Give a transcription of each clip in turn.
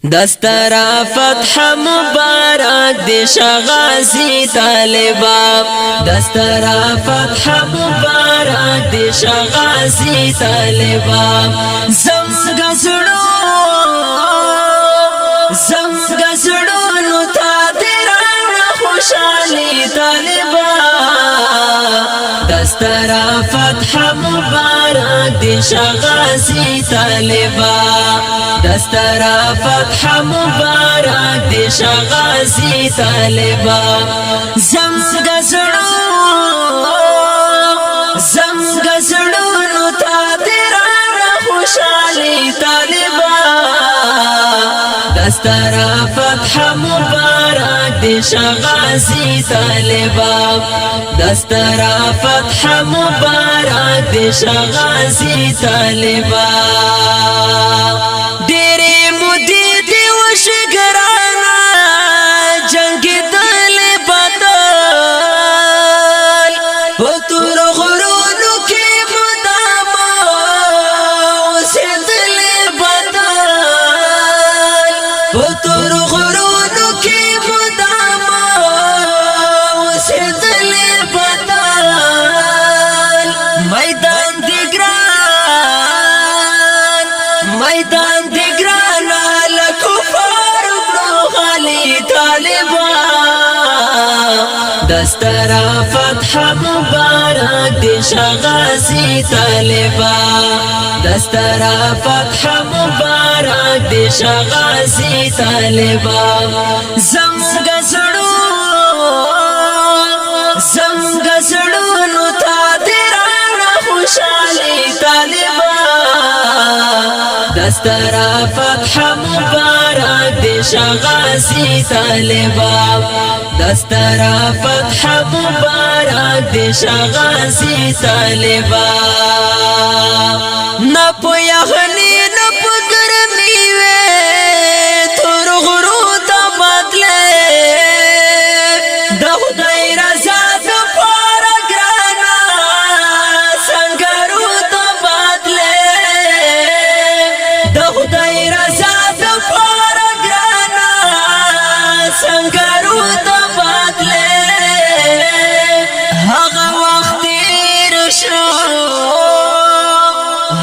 دسترا فتح مبارک دی شغازی طالبا دسترا فتح مبارک دی شغازی طالبا زمگ زړو نو تا دیرانا خوشالی طالبا دسترا فتح مبارک دی شغازی طالبا دسترا فتح مبارک دی شغازی طالبا زمگ زړو نو تا دیرانا خوشالی طالبا دسترا فتح مبارک دی شغازی طالبا دسترا فتح مبارک دی شغازی طالبا ډېرې مودې دې وشي ګرانه جنګېدلې بدل په تورو غرونو کې مدام اوسېدلې بدل په تورو غرونو کې مدام اوسېدلې بدل میدان دې ګران لکفار کړو غالي طالبا دسترا فتح مبارک دی شغازی طالبا دسترا فتح مبارک دی شغازی طالبا زمگ زړو نو تا دیرانا خوشالی طالبا دسترا فتح مبارک دی شغازی طالبا دسترا فتح مبارک دی شغازی طالبا نا پو یخنی نا پو گرمی وی تور غرو تا بدلے دا خدای رضا دا پارا گرانا سنگرو تا بدلے دا خدای رضا دا پارا گرانا سنگرو تا بدلے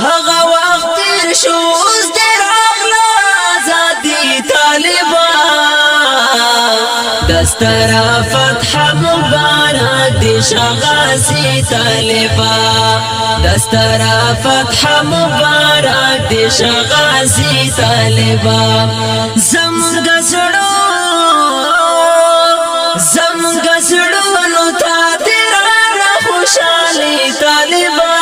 هغه وخت تیر شو اوس دې راغله ازادي طالبا دسترا فتح مبارک دی شغازی طالبا دسترا فتح مبارک دی شغازی طالبا زمگ زړو نو تا دیرانا خوشالی طالبا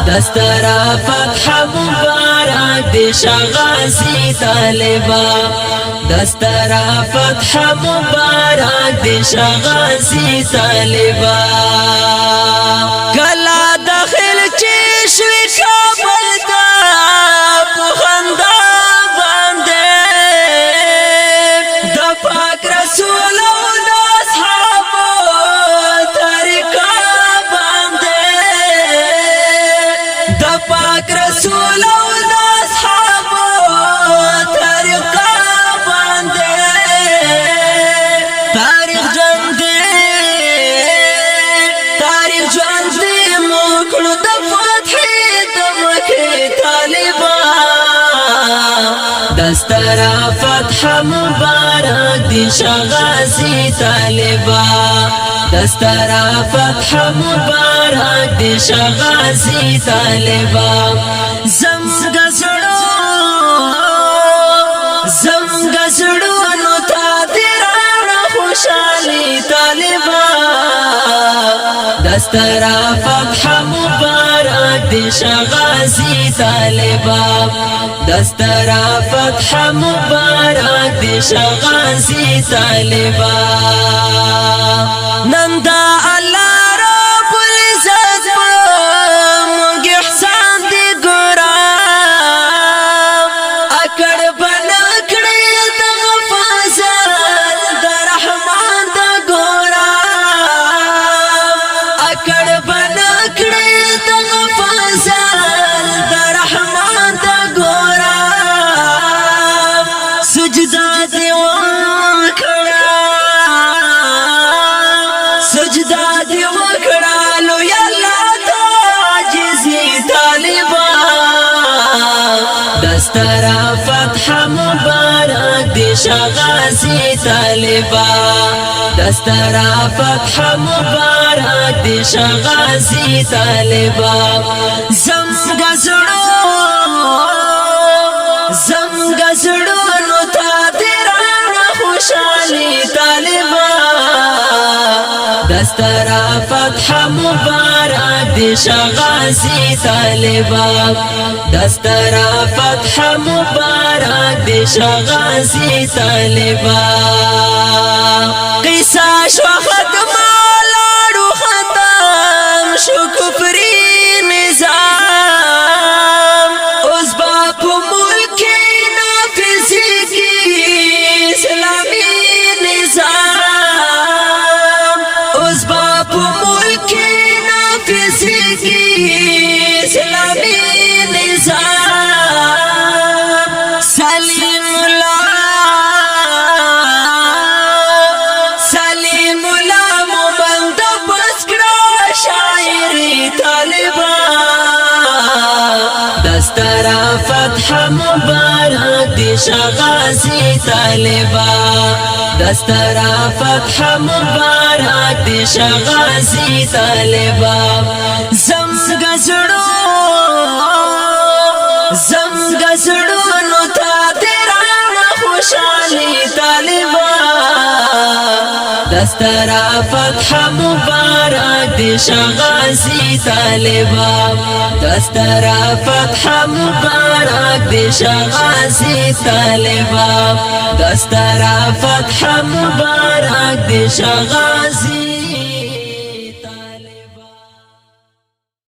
دسترا فتح مبارک دی شغازی طالبا دسترا فتح مبارک دی شغازی طالبا کلا داخل چشوی کابل دا پخندا بانده دا پاک رسول و دا صحابو طریقہ بانده دا پاک رسول و دا صحابو طریقہ بانده تاریخ ژوند دې موکړو د فتح د مکې طالبا دسترا فتح مبارک دی شغازی طالبا دسترا فتح مبارک دی شغازی طالبا زمگ زړو نو تا دیرانا خوشالی طالبا دسترا فتح مبارک دی شغازی طالبا دسترا فتح مبارک دی شغازی طالبا نندا الله رب العزت مونږ احسان دی ګورا اکړ بنا کړی د غفازل د رحمان د ګورا اکړ بنا کړی د غفازل د رحمان د ګورا فتح مبارک دی شغازی طالبا دسترا فتح مبارک دی شغازی طالبا زمگ زړو نو تا تیرانا خوشالی طالبا دسترا فتح مبارک دی شغازی طالبا دسترا فتح مبارک دی شغازی طالبا قصہ شو ختم لاړو ختم شو کفری نظام اوس باپ ملک نافذ کی اسلامی نظام اوس باپ ملک نافذ کی اسلامی نظام سلیم الله مبند بسکرا شاعری طالبا دسترا فتح مبارک دی شغازی طالبا دسترا فتح مبارک دی شغازی طالبا زمگ زړو نو تا تیرانا خوشالی طالبا دسترا فتح مبارک دی شغازی طالبا دسترا فتح مبارک دی شغازی طالبا دسترا فتح مبارک دی شغازی